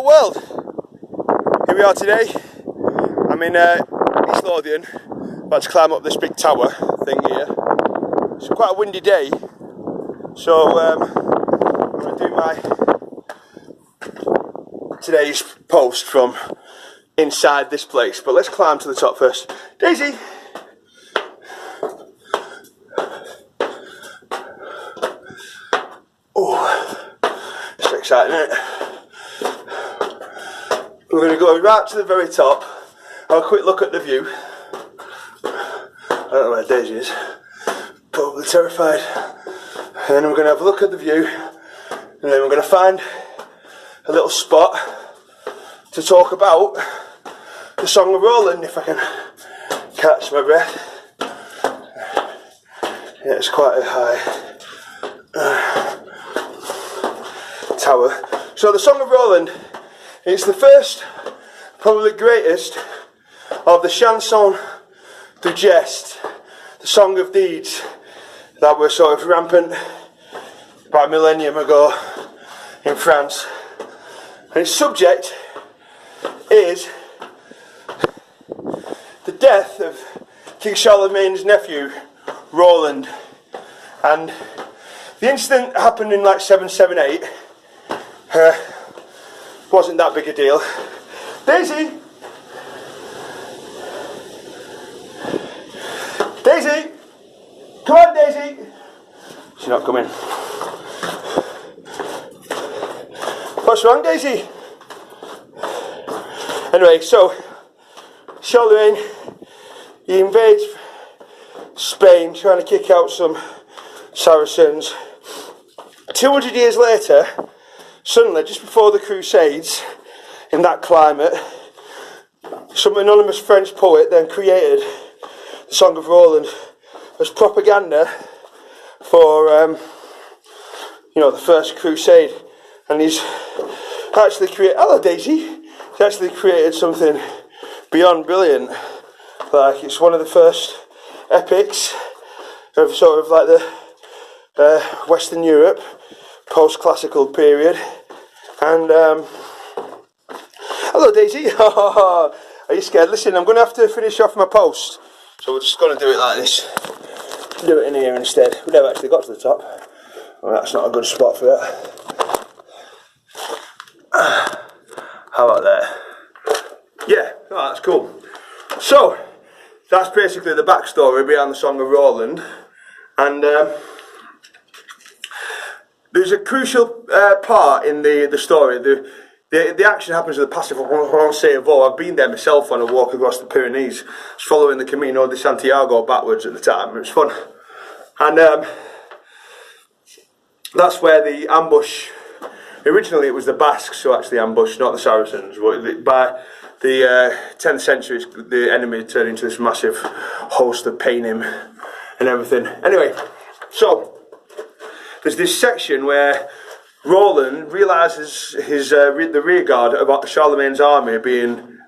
Hello world! Here we are today. I'm in East Lothian, about to climb up this big tower thing here. It's quite a windy day, so I'm going to do my today's post from inside this place. But let's climb to the top first. Daisy! Oh, it's exciting, isn't it? We're going to go right to the very top, have a quick look at the view. I don't know where Daisy is, probably terrified. And then we're going to have a look at the view, and then we're going to find a little spot to talk about the Song of Roland, if I can catch my breath. Yeah, it's quite a high tower. So the Song of Roland, it's the first, probably greatest, of the Chansons de Geste, the Song of Deeds, that were sort of rampant about a millennium ago in France. And its subject is the death of King Charlemagne's nephew, Roland. And the incident happened in like 778. Wasn't that big a deal. Daisy! Daisy! Come on, Daisy! She's not coming. What's wrong, Daisy? Anyway, so Charlemagne, he invades Spain, trying to kick out some Saracens. 200 years later, suddenly, just before the Crusades, in that climate, some anonymous French poet then created the Song of Roland as propaganda for, the First Crusade. And he's actually created, hello Daisy, he's actually created something beyond brilliant. Like, it's one of the first epics of sort of like the Western Europe, post-classical period. And hello Daisy. Are you scared? Listen, I'm going to have to finish off my post, so we're just going to do it like this. Do it in here instead. We never actually got to the top. Well, that's not a good spot for that. How about that? Yeah, oh, that's cool. So that's basically the backstory behind the Song of Roland. And there's a crucial part in the story. The action happens in the Pass of I've been there myself on a walk across the Pyrenees, following the Camino de Santiago backwards at the time. It was fun. And that's where the ambush, originally it was the Basques who actually ambushed, not the Saracens. But by the 10th century, the enemy turned into this massive host of Paynim and everything. Anyway, so there's this section where Roland realises the rear guard about Charlemagne's army being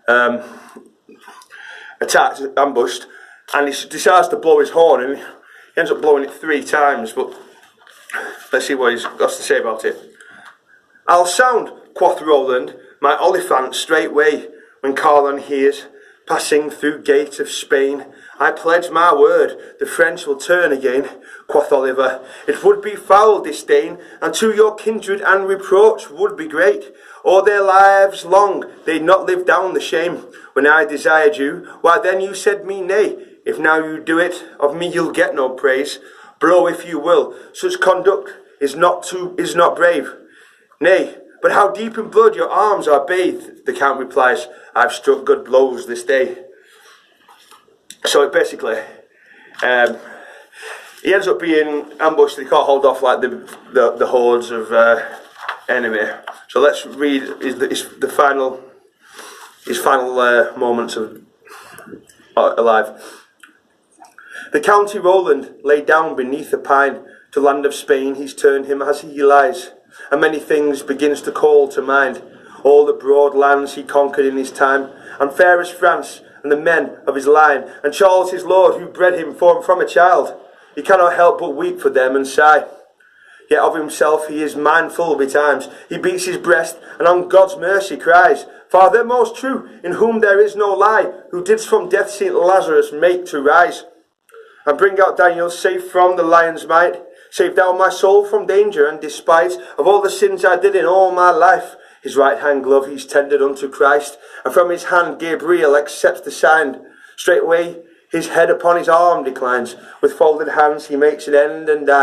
attacked, ambushed, and he decides to blow his horn, and he ends up blowing it 3 times, but let's see what he's got to say about it. "I'll sound," quoth Roland, "my Oliphant straightway, when Carlon hears, passing through gate of Spain. I pledge my word, the French will turn again," quoth Oliver. "It would be foul disdain, and to your kindred and reproach would be great. All their lives long they'd not live down the shame. When I desired you, why then you said me nay. If now you do it, of me you'll get no praise. Blow if you will, such conduct is not brave. Nay, but how deep in blood your arms are bathed," the Count replies. "I've struck good blows this day." So it basically, he ends up being ambushed. He can't hold off like the hordes of enemy. So let's read his final moments of alive. "The county Roland lay down beneath a pine. To land of Spain he's turned him as he lies, and many things begins to call to mind. All the broad lands he conquered in his time, and fair as France, and the men of his line, and Charles his lord who bred him from a child. He cannot help but weep for them and sigh. yet of himself he is mindful betimes. He beats his breast, and on God's mercy cries, Father most true, in whom there is no lie, who didst from death Saint Lazarus make to rise, and bring out Daniel safe from the lion's might. Save thou my soul from danger, and despite of all the sins I did in all my life. His right hand glove he's tendered unto Christ, and from his hand Gabriel accepts the sign. Straightway his head upon his arm declines, with folded hands he makes an end and dies.